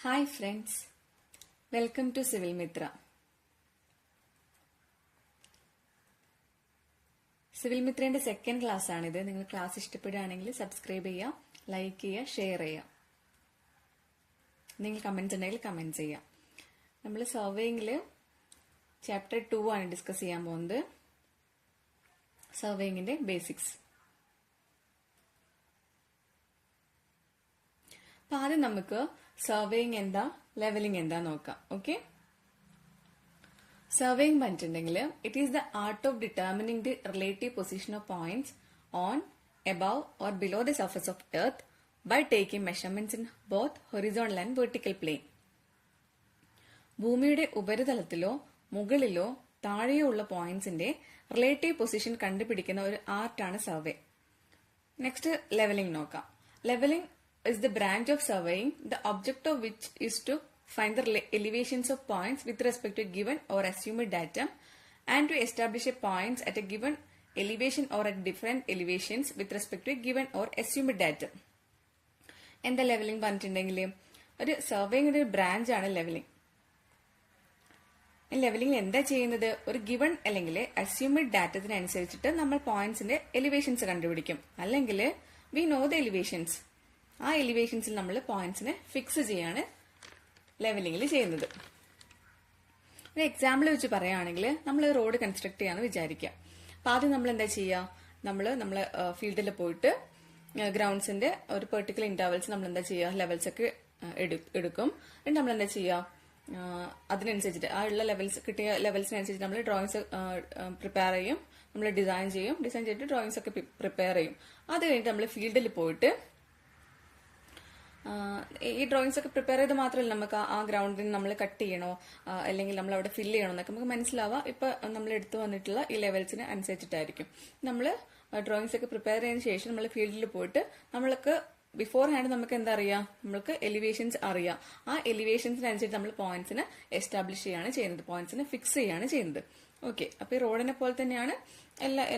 Hi friends, welcome to Civil Mitra. Civil മിത്രയുടെ second class ആണിത്. നിങ്ങൾ ക്ലാസ് ഇഷ്ടപ്പെടുകയാണെങ്കിൽ സബ്സ്ക്രൈബ് ചെയ്യുക, ലൈക്ക് ചെയ്യുക, ഷെയർ ചെയ്യുക. നിങ്ങൾ കമന്റ്സ് ഉണ്ടെങ്കിൽ കമന്റ് ചെയ്യുക. നമ്മൾ സർവേയിങ്ങിൽ ചാപ്റ്റർ 2 ആണ് ഡിസ്കസ് ചെയ്യാൻ പോകുന്നത്. സർവേയിങ്ങിന്റെ ബേസിക്സ്. അപ്പൊ ആദ്യം നമുക്ക് സർവേയിങ് എന്താ, ലെവലിംഗ് എന്താ നോക്കാം. ഓക്കെ, സർവേയിങ് പറഞ്ഞിട്ടുണ്ടെങ്കിൽ it is the art of determining the relative position of points on, above or below the surface of earth by taking measurements in both horizontal and vertical plane. ഭൂമിയുടെ ഉപരിതലത്തിലോ മുകളിലോ താഴെയോ ഉള്ള പോയിന്റ്സിന്റെ relative position കണ്ടുപിടിക്കുന്ന ഒരു ആർട്ടാണ് survey. Next levelling നോക്കാം. Levelling is the branch of surveying, the object of which is to find the elevations of points with respect to a given or assumed datum and to establish a points at a given elevation or at different elevations with respect to a given or assumed datum. എന്താ levelling പറഞ്ഞിട്ടുണ്ടെങ്കിൽ ഒരു സർവേയിങ്ങിന്റെ ഒരു branch ആണ് levelling. Levelling എന്താ ചെയ്യുന്നത്? ഒരു given അല്ലെങ്കിൽ assumed ഡാറ്റത്തിനനുസരിച്ചിട്ട് നമ്മൾ പോയിന്റ്സിന്റെ എലിവേഷൻസ് കണ്ടുപിടിക്കും. അല്ലെങ്കിൽ വി നോ ദ എലിവേഷൻസ്. ആ എലിവേഷൻസിൽ നമ്മൾ പോയിന്റ്സിനെ ഫിക്സ് ചെയ്യാണ് ലെവലിംഗിൽ ചെയ്യുന്നത്. ഒരു എക്സാമ്പിൾ വെച്ച് പറയുകയാണെങ്കിൽ നമ്മൾ റോഡ് കൺസ്ട്രക്ട് ചെയ്യാന്ന് വിചാരിക്കുക. അപ്പൊ ആദ്യം നമ്മൾ എന്താ ചെയ്യുക? നമ്മളെ ഫീൽഡിൽ പോയിട്ട് ഗ്രൗണ്ട്സിന്റെ ഒരു പെർട്ടിക്കുലർ ഇന്റർവൽസ് നമ്മൾ എന്താ ചെയ്യുക? ലെവൽസ് ഒക്കെ എടുക്കും. എന്നിട്ട് നമ്മൾ എന്താ ചെയ്യുക? അതിനനുസരിച്ചിട്ട് ആ ഉള്ള ലെവൽസ് കിട്ടിയ ലെവൽസിനനുസരിച്ച് നമ്മൾ ഡ്രോയിങ്സ് പ്രിപ്പയർ ചെയ്യും, നമ്മൾ ഡിസൈൻ ചെയ്തിട്ട് ഡ്രോയിങ്സ് ഒക്കെ പ്രിപ്പയർ ചെയ്യും. അത് കഴിഞ്ഞിട്ട് നമ്മൾ ഫീൽഡിൽ പോയിട്ട് ഈ ഡ്രോയിങ്സ് ഒക്കെ പ്രിപ്പയർ ചെയ്ത് മാത്രമല്ല നമുക്ക് ആ ഗ്രൗണ്ടിന് നമ്മൾ കട്ട് ചെയ്യണോ അല്ലെങ്കിൽ നമ്മൾ അവിടെ ഫില്ല് ചെയ്യണോ എന്നൊക്കെ നമുക്ക് മനസ്സിലാവുക ഇപ്പൊ നമ്മൾ എടുത്തു വന്നിട്ടുള്ള ഈ ലെവൽസിന് അനുസരിച്ചിട്ടായിരിക്കും. നമ്മൾ ഡ്രോയിങ്സ് ഒക്കെ പ്രിപ്പയർ ചെയ്തതിനു ശേഷം നമ്മൾ ഫീൽഡിൽ പോയിട്ട് നമ്മൾക്ക് ബിഫോർ ഹാൻഡ് നമുക്ക് എന്താ അറിയാം? നമ്മൾക്ക് എലിവേഷൻസ് അറിയാം. ആ എലിവേഷൻസിനനുസരിച്ച് നമ്മൾ പോയിന്റ്സിന് എസ്റ്റാബ്ലിഷ് ചെയ്യാണ് ചെയ്യുന്നത്, പോയിന്റ്സിനെ ഫിക്സ് ചെയ്യാണ് ചെയ്യുന്നത്. ഓക്കെ, അപ്പൊ ഈ റോഡിനെ പോലെ തന്നെയാണ്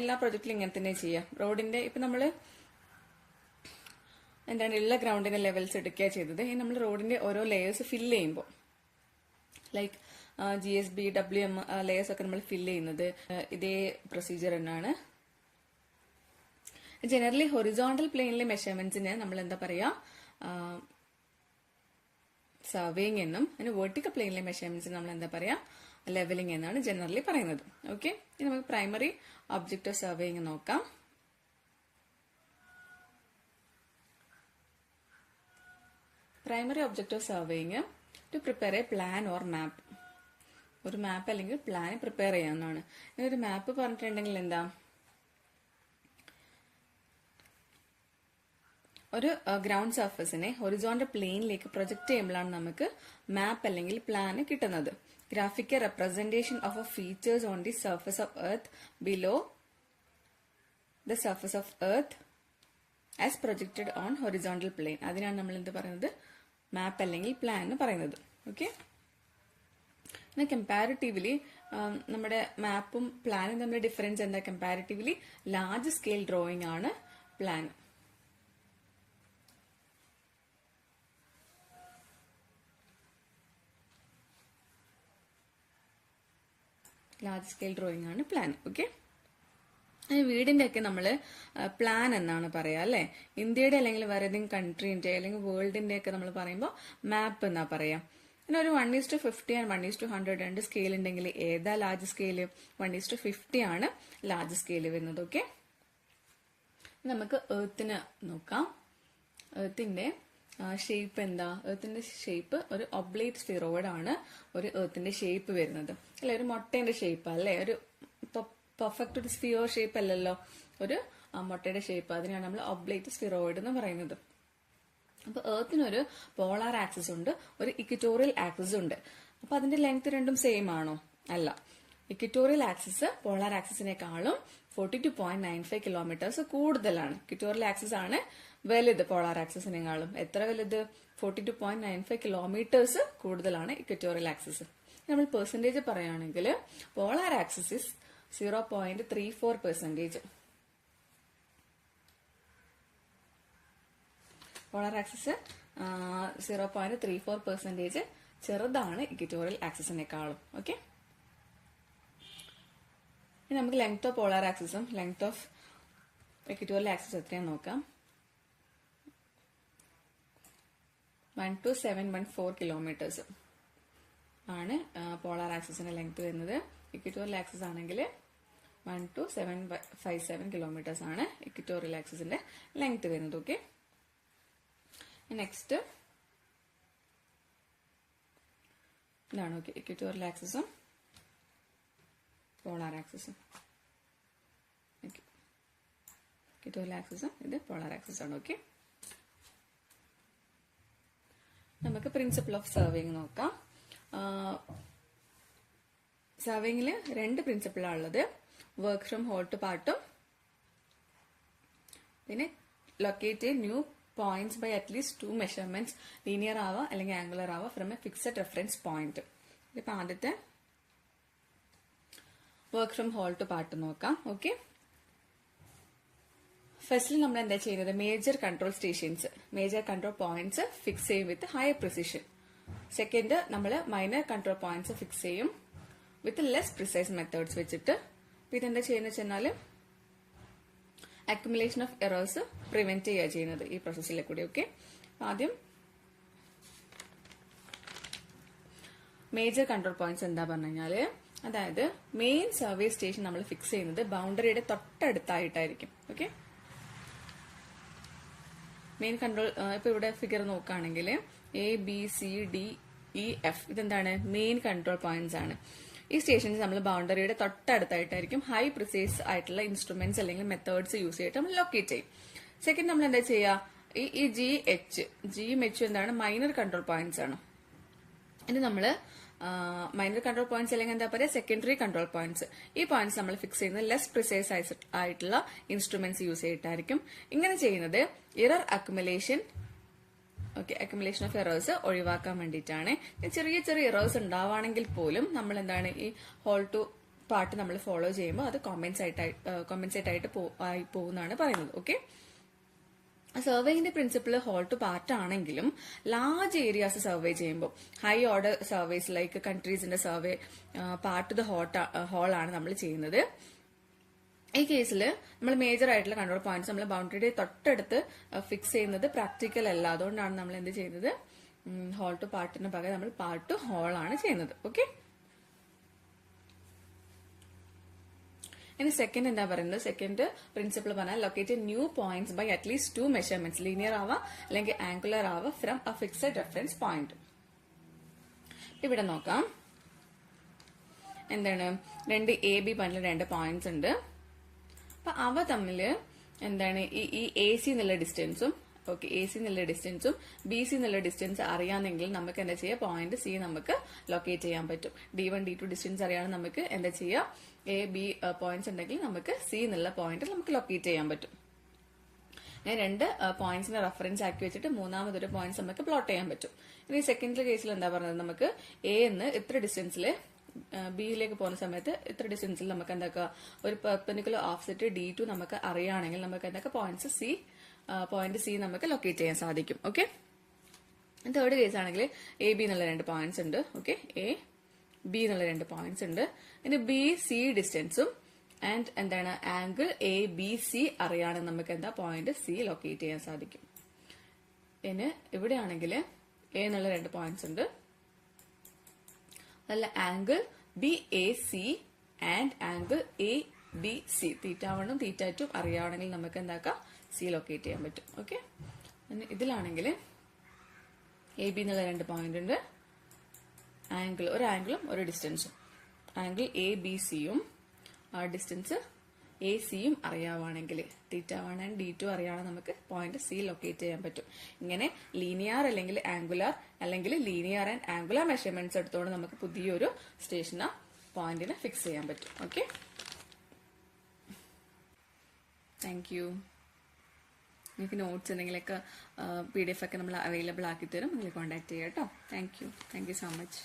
എല്ലാ പ്രൊജക്റ്റിലും ഇങ്ങനെ തന്നെ ചെയ്യാം. റോഡിന്റെ ഇപ്പൊ നമ്മള് എന്താണ് ഉള്ള ഗ്രൗണ്ടിന്റെ ലെവൽസ് എടുക്കുക ചെയ്തത്. ഈ നമ്മൾ റോഡിന്റെ ഓരോ ലെയേഴ്സ് ഫില്ല് ചെയ്യുമ്പോൾ ലൈക്ക് GSB, WM ലെയേഴ്സ് ഒക്കെ നമ്മൾ ഫില്ല് ചെയ്യുന്നത് ഇതേ പ്രൊസീജിയർ തന്നെയാണ്. ജനറലി ഹൊറിസോണ്ടൽ പ്ലെയിനിലെ മെഷർമെന്റ്സിന് നമ്മൾ എന്താ പറയാ? സർവേയിങ് എന്നും, അതിന് വെർട്ടിക്കൽ പ്ലെയിനിലെ മെഷർമെന്റ്സിന് നമ്മൾ എന്താ പറയാ? ലെവലിംഗ് എന്നാണ് ജനറലി പറയുന്നത്. ഓക്കെ, ഇനി നമുക്ക് പ്രൈമറി ഒബ്ജക്റ്റ് ഓഫ് സർവേയിങ് നോക്കാം. Primary object of surveying to prepare a plan or map. ഒരു മാപ്പ് അല്ലെങ്കിൽ പ്ലാൻ പ്രിപ്പയർ ചെയ്യാവുന്നതാണ്. ഒരു മാപ്പ് പറഞ്ഞിട്ടുണ്ടെങ്കിൽ എന്താ? ഒരു ഗ്രൗണ്ട് സർഫസിനെ ഹൊറിസോണ്ടൽ പ്ലെയിനിലേക്ക് പ്രൊജക്ട് ചെയ്യുമ്പോഴാണ് നമുക്ക് മാപ്പ് അല്ലെങ്കിൽ പ്ലാൻ കിട്ടുന്നത്. Graphical representation of A features on the surface of earth below the surface of earth as projected on horizontal plane. അതിനാണ് നമ്മൾ എന്ത് പറയുന്നത്? മാപ്പ് അല്ലെങ്കിൽ പ്ലാൻ എന്ന് പറയുന്നത്. ഓക്കെ, പിന്നെ കമ്പാരിറ്റീവ്ലി നമ്മുടെ മാപ്പും പ്ലാനും തമ്മിൽ ഡിഫറൻസ് എന്താ? കമ്പാരിറ്റീവ്ലി ലാർജ് സ്കെയിൽ ഡ്രോയിങ് ആണ് പ്ലാൻ. ലാർജ് സ്കെയിൽ ഡ്രോയിങ് ആണ് പ്ലാൻ. ഓക്കെ, വീടിന്റെ ഒക്കെ നമ്മള് പ്ലാൻ എന്നാണ് പറയാ അല്ലെ. ഇന്ത്യയുടെ അല്ലെങ്കിൽ വേറെ ഏതെങ്കിലും കൺട്രീന്റെ അല്ലെങ്കിൽ വേൾഡിന്റെ ഒക്കെ നമ്മൾ പറയുമ്പോൾ മാപ്പ് എന്നാ പറയാ. പിന്നെ ഒരു 1:50 ആൻഡ് 1:100 രണ്ട് സ്കെയിൽ ഉണ്ടെങ്കിൽ ഏതാ ലാർജ് സ്കെയില്? 1:50 ആണ് ലാർജ് സ്കെയില് വരുന്നത്. ഓക്കെ, നമുക്ക് എർത്തിന് നോക്കാം. എർത്തിന്റെ ഷേപ്പ് എന്താ? എർത്തിന്റെ ഷേപ്പ് ഒരു ഒബ്ലേറ്റ് സ്ഫിറോയിഡ് ആണ് ഒരു എർത്തിന്റെ ഷേപ്പ് വരുന്നത്. അല്ലെ, ഒരു മുട്ടേന്റെ ഷേപ്പ് അല്ലെ, ഒരു പെർഫെക്റ്റ് ഒരു സ്ഫിയർ ഷേപ്പ് അല്ലല്ലോ, ഒരു മുട്ടയുടെ ഷേപ്പ്. അതിനാണ് നമ്മൾ ഒബ്ലേറ്റ് സ്ഫിറോയിഡ് എന്ന് പറയുന്നത്. അപ്പൊ എർത്തിനൊരു പോളാർ ആക്സിസ് ഉണ്ട്, ഒരു ഇക്വറ്റോറിയൽ ആക്സിസ് ഉണ്ട്. അപ്പൊ അതിന്റെ ലെങ്ത് രണ്ടും സെയിം ആണോ? അല്ല. ഇക്വറ്റോറിയൽ ആക്സിസ് പോളാർ ആക്സിസിനെക്കാളും 42.95 കിലോമീറ്റേഴ്സ് കൂടുതലാണ്. ഇക്വറ്റോറിയൽ ആക്സിസ് ആണ് വലുത് പോളാർ ആക്സിസിനെക്കാളും. എത്ര വലുത്? 42.95 കിലോമീറ്റേഴ്സ് കൂടുതലാണ് ഇക്വറ്റോറിയൽ ആക്സിസ്. നമ്മൾ പെർസെന്റേജ് പറയുകയാണെങ്കിൽ പോളാർ ആക്സിസ് 0.34%. പോളാർ ആക്സിസ് 0.34% ചെറുതാണ് ഇക്വറ്റോറിയൽ ആക്സിസിനേക്കാളും. ഓക്കെ, ഇനി നമുക്ക് ലെങ്ത് ഓഫ് പോളാർ ആക്സിസും ലെങ്ത് ഓഫ് ഇക്വറ്റോറിയൽ ആക്സിസ് എത്രയാണെന്ന് നോക്കാം. 12714 കിലോമീറ്റേഴ്സ് ആണ് പോളാർ ആക്സിസിന്റെ ലെങ്ത് വരുന്നത്. ഇക്വറ്റോറിയൽ ആക്സിസ് ആണെങ്കിൽ 12757 കിലോമീറ്റേഴ്സ് ആണ് ഇക്വറ്റോറിയൽ ആക്സിസിന്റെ ലെങ്ത് വരുന്നത്. ഓക്കെ, നെക്സ്റ്റ് ഇതാണ്. ഓക്കെ, ഇക്വറ്റോറിയൽ ആക്സിസും പോളാർ ആക്സിസും. ഓക്കെ, ഇക്വറ്റോറിയൽ ആക്സിസും ഇത് പോളാർ ആക്സിസ് ആണ്. ഓക്കെ, നമുക്ക് പ്രിൻസിപ്പിൾ ഓഫ് സർവേയിങ് നോക്കാം. സർവേയിങ്ങിൽ 2 പ്രിൻസിപ്പിളാണ് ഉള്ളത്. വർക്ക് ഫ്രം ഹോൾ ടു പാർട്ടും പിന്നെ locate new points by at least 2 measurements, linear ആവാം അല്ലെങ്കിൽ ആംഗുലർ ആവാം, from a fixed reference point. ഇപ്പൊ ആദ്യത്തെ work from whole to part നോക്കാം. ഓക്കെ, ഫസ്റ്റിൽ നമ്മൾ എന്താ ചെയ്യുന്നത്, major control stations, major control points fix ചെയ്യും വിത്ത് ഹൈ പ്രിസിഷൻ. സെക്കൻഡ് നമ്മൾ മൈനർ കൺട്രോൾ പോയിന്റ്സ് ഫിക്സ് ചെയ്യും വിത്ത് ലെസ് പ്രിസൈസ് മെത്തേഡ്സ് വെച്ചിട്ട്. പിന്നെ എന്താ ചെയ്യുന്നത് വെച്ചാൽ അക്യുമുലേഷൻ ഓഫ് എറേഴ്സ് പ്രിവെന്റ് ചെയ്യുക ചെയ്യുന്നത് ഈ പ്രോസസ്സിലെ കൂടി. ഓക്കെ, ആദ്യം മേജർ കൺട്രോൾ പോയിന്റ്സ് എന്താ പറഞ്ഞു കഴിഞ്ഞാൽ, അതായത് മെയിൻ സർവേ സ്റ്റേഷൻ നമ്മൾ ഫിക്സ് ചെയ്യുന്നത് ബൗണ്ടറിയുടെ തൊട്ടടുത്തായിട്ടായിരിക്കും. ഓക്കെ, മെയിൻ കൺട്രോൾ ഇപ്പൊ ഇവിടെ ഫിഗർ നോക്കുകയാണെങ്കിൽ ABCDEF ഇതെന്താണ്, മെയിൻ കൺട്രോൾ പോയിന്റ്സ് ആണ്. ഈ സ്റ്റേഷൻസ് നമ്മൾ ബൗണ്ടറിയുടെ തൊട്ടടുത്തായിട്ടായിരിക്കും ഹൈ പ്രിസൈസ് ആയിട്ടുള്ള ഇൻസ്ട്രുമെന്റ്സ് അല്ലെങ്കിൽ മെത്തേഡ്സ് യൂസ് ചെയ്തിട്ട് നമ്മൾ ലൊക്കേറ്റ് ചെയ്യും. സെക്കൻഡ് നമ്മൾ എന്താ ചെയ്യുക, ഈ ജിയും എച്ചും എന്താണ്, മൈനർ കൺട്രോൾ പോയിന്റ്സ് ആണ്. ഇനി നമ്മൾ മൈനർ കൺട്രോൾ പോയിന്റ്സ് അല്ലെങ്കിൽ എന്താ പറയുക, സെക്കൻഡറി കൺട്രോൾ പോയിന്റ്സ്. ഈ പോയിന്റ്സ് നമ്മൾ ഫിക്സ് ചെയ്യുന്നത് ലെസ് പ്രിസൈസ് ആയിട്ടുള്ള ഇൻസ്ട്രുമെന്റ്സ് യൂസ് ചെയ്തിട്ടായിരിക്കും. ഇങ്ങനെ ചെയ്യുന്നത് error accumulation accumulation of errors ഒഴിവാക്കാൻ വേണ്ടിയിട്ടാണ്. ചെറിയ ചെറിയ എറേഴ്സ് ഉണ്ടാവുകയാണെങ്കിൽ പോലും നമ്മൾ എന്താണ്, ഈ ഹോൾ ടു പാർട്ട് നമ്മൾ ഫോളോ ചെയ്യുമ്പോൾ അത് കോമ്പൻസേറ്റ് ആയിട്ട് പോകുന്നതാണ് പറയുന്നത്. ഓക്കെ, സർവേയിന്റെ പ്രിൻസിപ്പിൾ ഹോൾ ടു പാർട്ട് ആണെങ്കിലും ലാർജ് ഏരിയാസ് സർവേ ചെയ്യുമ്പോൾ, ഹൈ ഓർഡർ സർവേസ് ലൈക്ക് കൺട്രീസിന്റെ സർവേ പാർട്ട് ദ ഹോൾ ആണ് നമ്മൾ ചെയ്യുന്നത്. ഈ കേസിൽ നമ്മൾ മേജർ ആയിട്ടുള്ള കൺട്രോൾ പോയിന്റ്സ് നമ്മൾ ബൗണ്ടറിയുടെ തൊട്ടടുത്ത് ഫിക്സ് ചെയ്യുന്നത് പ്രാക്ടിക്കൽ അല്ല. അതുകൊണ്ടാണ് നമ്മൾ എന്ത് ചെയ്യുന്നത്, ഹോൾ ടു പാർട്ടിന് പകരം നമ്മൾ പാർട്ട് ടു ഹോൾ ആണ് ചെയ്യുന്നത്. ഓക്കെ, ഇനി സെക്കൻഡ് എന്താ പറയുന്നത്, സെക്കൻഡ് പ്രിൻസിപ്പിൾ പറഞ്ഞാൽ locate new points by at least 2 measurements, linear ആവാം അല്ലെങ്കിൽ ആംഗുലർ ആവാം, from a fixed reference point. ഇവിടെ നോക്കാം, എന്താണ്, 2 AB പറഞ്ഞ 2 പോയിന്റ്സ് ഉണ്ട്. അപ്പൊ അവ തമ്മിൽ എന്താണ്, ഈ AC എന്നുള്ള ഡിസ്റ്റൻസും ഓക്കെ AC എന്നുള്ള ഡിസ്റ്റൻസും BC എന്നുള്ള ഡിസ്റ്റൻസ് അറിയാമെങ്കിൽ നമുക്ക് എന്താ ചെയ്യുക, പോയിന്റ് C നമുക്ക് ലൊക്കേറ്റ് ചെയ്യാൻ പറ്റും. D1 D2 ഡിസ്റ്റൻസ് അറിയാതെ നമുക്ക് എന്താ ചെയ്യുക, AB പോയിന്റ്സ് ഉണ്ടെങ്കിൽ നമുക്ക് C എന്നുള്ള പോയിന്റ് നമുക്ക് ലൊക്കേറ്റ് ചെയ്യാൻ പറ്റും. ഞാൻ 2 പോയിന്റ്സിനെ റെഫറൻസ് ആക്കി വെച്ചിട്ട് മൂന്നാമതൊരു പോയിന്റ്സ് നമുക്ക് പ്ലോട്ട് ചെയ്യാൻ പറ്റും. ഇനി സെക്കൻഡ് കേസിൽ എന്താ പറഞ്ഞത്, നമുക്ക് A എന്ന് ഇത്ര ഡിസ്റ്റൻസിൽ ബിയിലേക്ക് പോകുന്ന സമയത്ത് ഇത്ര ഡിസ്റ്റൻസിൽ നമുക്ക് എന്താക്കുക, ഒരു പെർപെൻഡിക്കുലർ ഓഫ്സെറ്റ് D2 നമുക്ക് അറിയുകയാണെങ്കിൽ നമുക്ക് എന്താക്കുക, പോയിന്റ് C നമുക്ക് ലൊക്കേറ്റ് ചെയ്യാൻ സാധിക്കും. ഓക്കെ, തേർഡ് കേസ് ആണെങ്കിൽ AB എന്നുള്ള 2 പോയിന്റ്സ് ഉണ്ട്. ഓക്കെ, AB എന്നുള്ള 2 പോയിന്റ്സ് ഉണ്ട്. ഇനി BC ഡിസ്റ്റൻസും ആൻഡ് എന്താണ്, ആംഗിൾ ABC അറിയാണെങ്കിൽ നമുക്ക് എന്താ, പോയിന്റ് C ലൊക്കേറ്റ് ചെയ്യാൻ സാധിക്കും. ഇനി ഇവിടെയാണെങ്കിൽ A എന്നുള്ള 2 പോയിന്റ്സ് ഉണ്ട്, അതല്ല angle BAC and angle ABC θ1 θ2 അറിയാണെങ്കിൽ നമുക്ക് എന്താക്കാം, C ലൊക്കേറ്റ് ചെയ്യാൻ പറ്റും. ഓക്കെ, ഇതിലാണെങ്കിൽ AB എന്നുള്ള 2 പോയിന്റ് ഉണ്ട്, ഒരു ആംഗിളും ഒരു ഡിസ്റ്റൻസും, ആംഗിൾ ABCയും ഡിസ്റ്റൻസ് AC-യും അറിയാവാണെങ്കിൽ θ1 ആൻഡ് D2 അറിയാണെങ്കിൽ നമുക്ക് പോയിന്റ് C ലൊക്കേറ്റ് ചെയ്യാൻ പറ്റും. ഇങ്ങനെ ലീനിയർ അല്ലെങ്കിൽ ആംഗുലർ അല്ലെങ്കിൽ ലീനിയർ ആൻഡ് ആംഗുലർ മെഷർമെന്റ്സ് എടുത്തുകൊണ്ട് നമുക്ക് പുതിയൊരു സ്റ്റേഷനോ പോയിന്റിനെ ഫിക്സ് ചെയ്യാൻ പറ്റും. Okay, thank you. നിങ്ങൾക്ക് നോട്ട്സ് എന്തെങ്കിലുമൊക്കെ PDF ഒക്കെ നമ്മൾ അവൈലബിൾ ആക്കി തരും, നിങ്ങൾ കോൺടാക്ട് ചെയ്യാം കേട്ടോ. Thank you so much.